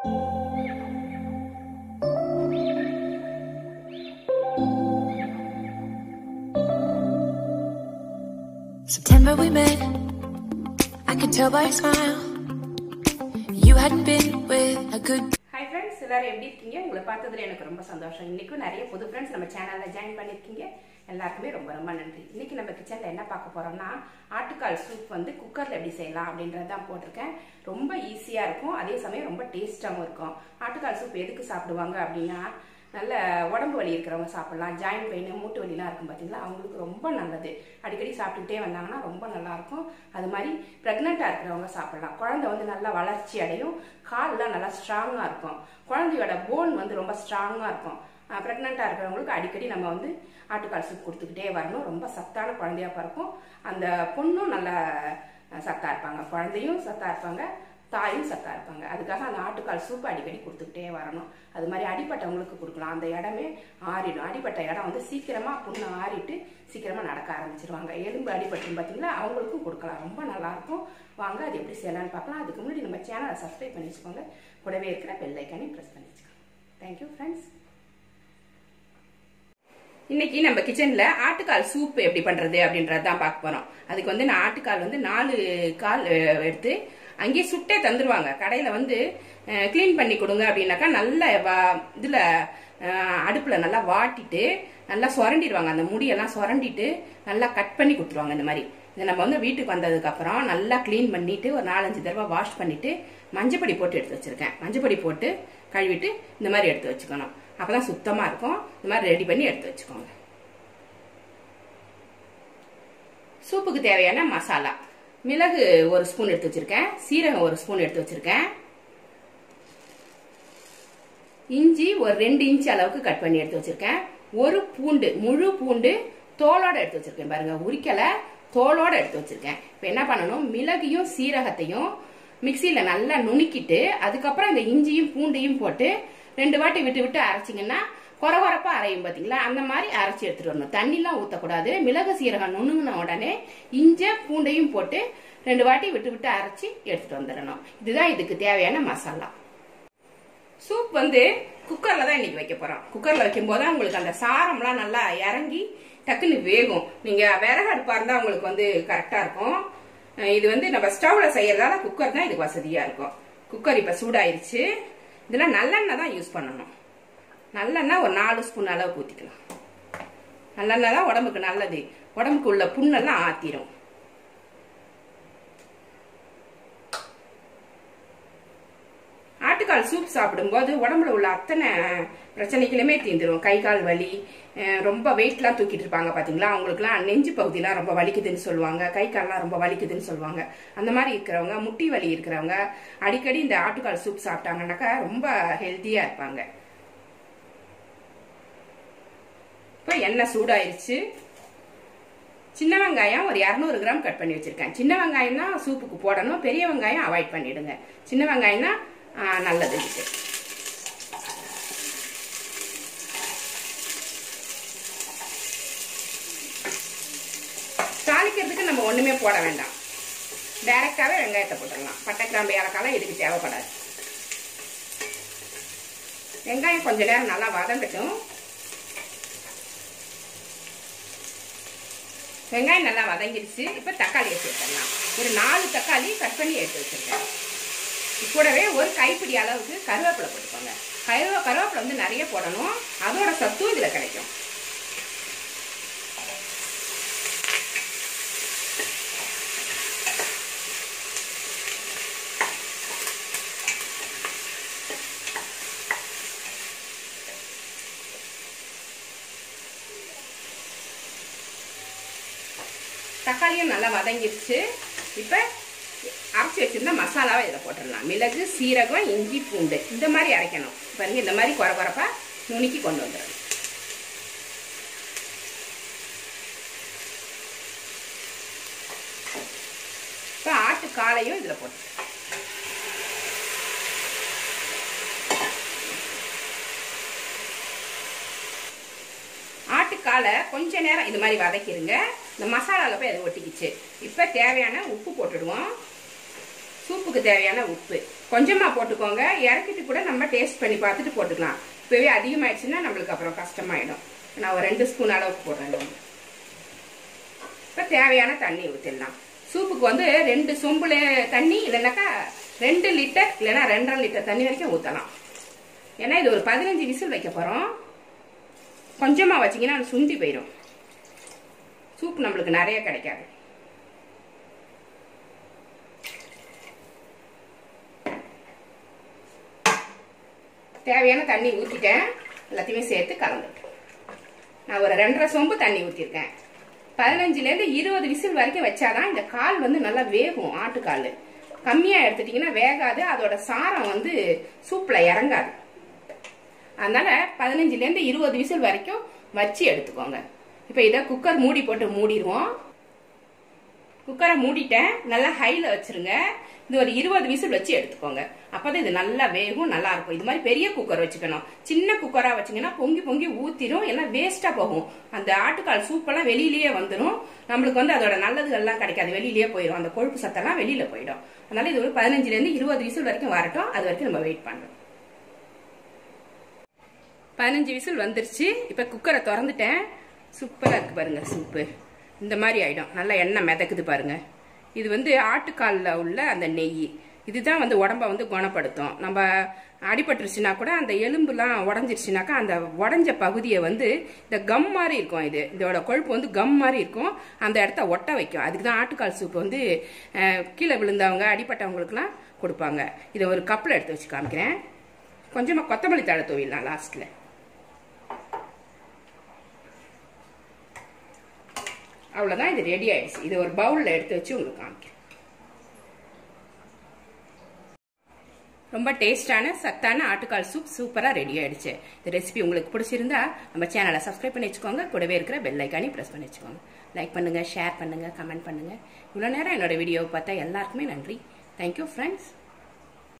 September we met, I could tell by your smile you hadn't been with a good. Hi friends, எல்லாரும் எப்படி இருக்கீங்க? உங்களை பார்த்ததுல எனக்கு ரொம்ப சந்தோஷம். இன்னைக்கு நிறைய புது फ्रेंड्स நம்ம சேனல்ல ஜாயின் பண்ணிருக்கீங்க. எல்லாருக்குமே ரொம்ப ரொம்ப நன்றி. இன்னைக்கு நம்ம கிச்சன்ல என்ன பார்க்க போறோம்னா ஆட்டுக்கால் சூப் வந்து குக்கர்ல எப்படி செய்யலாம் அப்படின்றத தான் போட்டுருக்கேன். ரொம்ப ஈஸியா இருக்கும், அதே சமயம் ரொம்ப டேஸ்டாவும் இருக்கும். ஆட்டுக்கால் சூப் எதுக்கு சாப்பிடுவாங்க அப்படின்னா நல்ல உடம்பு வலி இருக்கிறவங்க சாப்பிடலாம். ஜாயிண்ட் பெயின், மூட்டு வலிலாம் இருக்கும் பார்த்தீங்களா, அவங்களுக்கு ரொம்ப நல்லது. அடிக்கடி சாப்பிட்டுட்டே வந்தாங்கன்னா ரொம்ப நல்லா இருக்கும். அது மாதிரி பிரெக்னெண்டா இருக்கிறவங்க சாப்பிடலாம். குழந்தை வந்து நல்லா வளர்ச்சி அடையும், கால்லாம் நல்லா ஸ்ட்ராங்கா இருக்கும். குழந்தையோட போன் வந்து ரொம்ப ஸ்ட்ராங்கா இருக்கும். பிரெக்னெண்டா இருக்கிறவங்களுக்கு அடிக்கடி நம்ம வந்து ஆட்டுக்கால் சூப் கொடுத்துக்கிட்டே வரணும். ரொம்ப சத்தான குழந்தையா பிறக்கும். அந்த பொண்ணும் நல்லா சத்தா இருப்பாங்க, குழந்தையும் சத்தா இருப்பாங்க, தாயும் சத்தா இருப்பாங்க. அதுக்காக அந்த ஆட்டுக்கால் சூப் அடிக்கடி கொடுத்துக்கிட்டே வரணும். அது மாதிரி அடிப்பட்டவங்களுக்கு கொடுக்கலாம். அந்த இடமே ஆறிடும். அடிப்பட்ட இடம் வந்து சீக்கிரமா புண்ணு ஆறிட்டு சீக்கிரமா நடக்க ஆரம்பிச்சிருவாங்க. எலும்பு அடிபட்டு பார்த்தீங்களா, அவங்களுக்கும் கொடுக்கலாம். ரொம்ப நல்லா இருக்கும். வாங்க அது எப்படி செய்யலாம்னு பார்க்கலாம். அதுக்கு முன்னாடி நம்ம சேனலை சப்ஸ்கிரைப் பண்ணி வச்சுக்கோங்க. கூடவே இருக்கிற பெல் ஐக்கானையும் ப்ரெஸ் பண்ணி வச்சுக்கோங்க. Thank you friends. இன்னைக்கு நம்ம கிச்சன்ல ஆட்டுக்கால் சூப் எப்படி பண்றது அப்படின்றதான் பார்க்க போறோம். அதுக்கு வந்து நான் ஆட்டுக்கால் வந்து 4 கால் எடுத்து அங்கேயே சுட்டே தந்துருவாங்க. கடையில வந்து கிளீன் பண்ணி கொடுங்க அப்படின்னாக்கா நல்ல இதுல அடுப்புல நல்லா வாட்டிட்டு நல்லா சுரண்டிடுவாங்க. அந்த முடியெல்லாம் சுரண்டிட்டு நல்லா கட் பண்ணி கொடுத்துருவாங்க. இந்த மாதிரி இதை நம்ம வந்து வீட்டுக்கு வந்ததுக்கு அப்புறம் நல்லா கிளீன் பண்ணிட்டு ஒரு 4-5 தடவை வாஷ் பண்ணிட்டு மஞ்சப்பொடி போட்டு எடுத்து வச்சிருக்கேன். மஞ்சப்பொடி போட்டு கழுவிட்டு இந்த மாதிரி எடுத்து வச்சுக்கணும். அப்பதான் சுத்தமா இருக்கும். இந்த மாதிரி ரெடி பண்ணி எடுத்து வச்சுக்கோங்க. சூப்புக்கு தேவையான மசாலா: மிளகு 1 ஸ்பூன் எடுத்து வச்சிருக்கேன், சீரகம் 1 ஸ்பூன் எடுத்து வச்சிருக்கேன், இஞ்சி ஒரு 2 இன்ச் அளவுக்கு கட் பண்ணி எடுத்து வச்சிருக்கேன், ஒரு பூண்டு, முழு பூண்டு தோலோட எடுத்து வச்சிருக்கேன். பாருங்க, உரிக்கல, தோலோட எடுத்து வச்சிருக்கேன். இப்ப என்ன பண்ணணும், மிளகையும் சீரகத்தையும் மிக்சியில நல்லா நுணுக்கிட்டு அதுக்கப்புறம் இந்த இஞ்சியும் பூண்டையும் போட்டு 2 வாட்டி விட்டு விட்டு அரைச்சிங்கன்னா கொரகொரப்பா அரையும். பாத்தீங்களா, அந்த மாதிரி அரைச்சி எடுத்துட்டு வரணும். தண்ணிலாம் ஊத்தக்கூடாது. மிளகு சீரகம் நுணுங்கின உடனே இஞ்சி பூண்டையும் போட்டு 2 வாட்டி விட்டு விட்டு அரைச்சி எடுத்துட்டு வந்துடணும். இதுதான் இதுக்கு தேவையான மசாலா. சூப் வந்து குக்கர்ல தான் இன்னைக்கு வைக்க போறோம். குக்கர்ல வைக்கும் போது உங்களுக்கு அந்த சாரம்லாம் நல்லா இறங்கி டக்குன்னு வேகும். நீங்க விறகு அடுப்பா இருந்தா உங்களுக்கு வந்து கரெக்டா இருக்கும். இது வந்து நம்ம ஸ்டவ்ல செய்யறதால குக்கர் தான் இதுக்கு வசதியா இருக்கும். குக்கர் இப்ப சூடாயிருச்சு. இதுல நல்லெண்ணெய் தான் யூஸ் பண்ணணும். நல்லெண்ணெய் ஒரு 4 ஸ்பூன் அளவு ஊத்திக்கலாம். நல்லெண்ணெய் தான் உடம்புக்கு நல்லது. உடம்புக்கு உள்ள புண்ணெல்லாம் ஆத்திரும். ஆட்டுக்கால் சூப் சாப்பிடும்போது உடம்புல உள்ள அத்தனை பிரச்சனைகளுமே தீந்துரும். கை கால் வலி, ரொம்ப வெயிட்லாம் தூக்கிட்டு இருப்பாங்க பாத்தீங்களா, அவங்களுக்குலாம் நெஞ்சு பகுதியெல்லாம் ரொம்ப வலிக்குதுன்னு சொல்லுவாங்க, கை கால்லாம் ரொம்ப வலிக்குதுன்னு சொல்லுவாங்க. அந்த மாதிரி இருக்கிறவங்க, முட்டி வலி இருக்கிறவங்க அடிக்கடி இந்த ஆட்டுக்கால் சூப் சாப்பிட்டாங்கன்னாக்கா ரொம்ப ஹெல்த்தியா இருப்பாங்க. இப்ப எண்ணெய் சூடாயிருச்சு. சின்ன வெங்காயம் ஒரு 200 கிராம் கட் பண்ணி வச்சிருக்கேன். சின்ன வெங்காயம் தான் சூப்புக்கு போடணும், பெரிய வெங்காயம் அவாய்ட் பண்ணிடுங்க. சின்ன வெங்காயம் தான் நல்லது. தாளிக்கிறதுக்கு நம்ம ஒண்ணுமே போட வேண்டாம், டைரக்டாவே வெங்காயத்தை போட்டுடலாம். பட்டை கிராம்பு ஏலக்காய் இதுக்கு தேவைப்படாது. வெங்காயம் கொஞ்ச நேரம் நல்லா வதங்கட்டும். வெங்காயம் நல்லா வதங்கிடுச்சு. இப்ப தக்காளியை சேர்த்துடலாம். ஒரு 4 தக்காளி கட் பண்ணி எடுத்து வச்சிருக்கேன். கூடவே ஒரு கைப்பிடி அளவுக்கு கருவேப்பிலை போட்டுக்கோங்க. கருவேப்பிலை வந்து நிறைய போடணும், அதோட சத்தும் இதுல கிடைக்கும். தக்காளியும் நல்லா வதங்கிடுச்சு. இப்ப அரைச்சி வச்சிருந்தா மசாலாவை இதில் போட்டுடலாம். மிளகு, சீரகம், இஞ்சி, பூண்டு இந்த மாதிரி அரைக்கணும். பாருங்க, இந்த மாதிரி கொரகொரப்பா நுணுக்கி கொண்டு வந்துடணும். இப்போ ஆட்டுக்காலையும் இதில் போட்டு ஆட்டுக்காலை கொஞ்ச நேரம் இது மாதிரி வதக்கிடுங்க. இந்த மசாலாவில் போய் அது ஒட்டிக்கிச்சு. இப்போ தேவையான உப்பு போட்டுடுவோம். சூப்புக்கு தேவையான உப்பு கொஞ்சமா போட்டுக்கோங்க. இறக்கிட்டு கூட நம்ம டேஸ்ட் பண்ணி பார்த்துட்டு போட்டுக்கலாம். இப்பவே அதிகமாயிடுச்சுன்னா நம்மளுக்கு அப்புறம் கஷ்டமாயிடும். நான் ஒரு 2 ஸ்பூன் அளவுக்கு போடுறேன். இப்போ தேவையான தண்ணி ஊற்றிடலாம். சூப்புக்கு வந்து 2 சொம்புல தண்ணி இல்லைன்னாக்கா 2 லிட்டர் இல்லைன்னா 2.5 லிட்டர் தண்ணி வரைக்கும் ஊற்றலாம். ஏன்னா இது ஒரு 15 விசில் வைக்க போகிறோம். கொஞ்சமாக வச்சிங்கன்னா அது சுண்டி போயிடும். சூப் நம்மளுக்கு நிறைய கிடைக்காது. தேவையான தண்ணி ஊற்றிட்டேன். எல்லாத்தையுமே சேர்த்து கலந்துட்டேன். நான் ஒரு 2.5 சொம்பு தண்ணி ஊற்றிருக்கேன். 15லேருந்து 20 விசில் வரைக்கும் வச்சாதான் இந்த கால் வந்து நல்லா வேகும். ஆட்டுக்கால் கம்மியாக எடுத்துட்டிங்கன்னா வேகாது. அதோட சாரம் வந்து சூப்பில் இறங்காது. அதனால 15லேருந்து 20 விசில் வரைக்கும் வச்சு எடுத்துக்கோங்க. இப்போ இதை குக்கர் மூடி போட்டு மூடிடுவோம். குக்கரை மூடிட்டேன். நல்லா ஹையில் வச்சிருங்க. இது ஒரு 20 விசில் வச்சு எடுத்துக்கோங்க. அப்போதான் இது நல்லா வேகும், நல்லா இருக்கும். இது மாதிரி பெரிய குக்கர் வச்சுக்கணும். சின்ன குக்கரா வச்சிங்கன்னா பொங்கி பொங்கி ஊத்திரும், எல்லாம் வேஸ்டா போகும். அந்த ஆட்டுக்கால் சூப்பெல்லாம் வெளியிலேயே வந்துடும். நம்மளுக்கு வந்து அதோட நல்லதுகள்லாம் கிடைக்காது, வெளியிலேயே போயிடும். அந்த கொழுப்பு சத்தெல்லாம் வெளியில போயிடும். அதனால இது ஒரு 15லேருந்து 20 விசில் வரைக்கும் வரட்டும். அது வரைக்கும் நம்ம வெயிட் பண்றோம். 15 விசில் வந்துருச்சு. இப்போ குக்கரை திறந்துட்டேன். சூப்பராக இருக்கு பாருங்க. சூப்பு இந்த மாதிரி ஆயிடும். நல்லா எண்ணெய் மிதக்குது பாருங்க. இது வந்து ஆட்டுக்காலில் உள்ள அந்த நெய். இதுதான் வந்து உடம்ப வந்து குணப்படுத்தும். நம்ம அடிபட்டுருச்சுன்னா கூட அந்த எலும்புலாம் உடஞ்சிருச்சுனாக்கா அந்த உடஞ்ச பகுதியை வந்து இந்த கம் மாதிரி இருக்கும். இதோட கொழுப்பு வந்து கம் மாதிரி இருக்கும். அந்த இடத்த ஒட்ட வைக்கும். அதுக்கு தான் ஆட்டுக்கால் சூப்பு வந்து கீழே விழுந்தவங்க அடிபட்டவங்களுக்குலாம் கொடுப்பாங்க. இதை ஒரு கப்பில் எடுத்து வச்சு காமிக்கிறேன். கொஞ்சமாக கொத்தமல்லி தழை தூவிடலாம் லாஸ்ட்டில். அவ்வளோதான், இது ரெடி ஆயிடுச்சு. இது ஒரு பவுலில் எடுத்து வச்சு உங்களுக்கு காமிக்கிறேன். ரொம்ப டேஸ்டான சத்தான ஆட்டுக்கால் சூப் சூப்பராக ரெடி ஆயிடுச்சு. இந்த ரெசிபி உங்களுக்கு பிடிச்சிருந்தா நம்ம சேனலை சப்ஸ்கிரைப் பண்ணி வச்சுக்கோங்க. கூடவே இருக்கிற பெல் ஐக்கானையும் ப்ரெஸ் பண்ணி வச்சுக்கோங்க. லைக் பண்ணுங்க, ஷேர் பண்ணுங்க, கமெண்ட் பண்ணுங்க. இவ்வளோ நேரம் என்னோட வீடியோவை பார்த்தா எல்லாருக்குமே நன்றி. Thank you friends.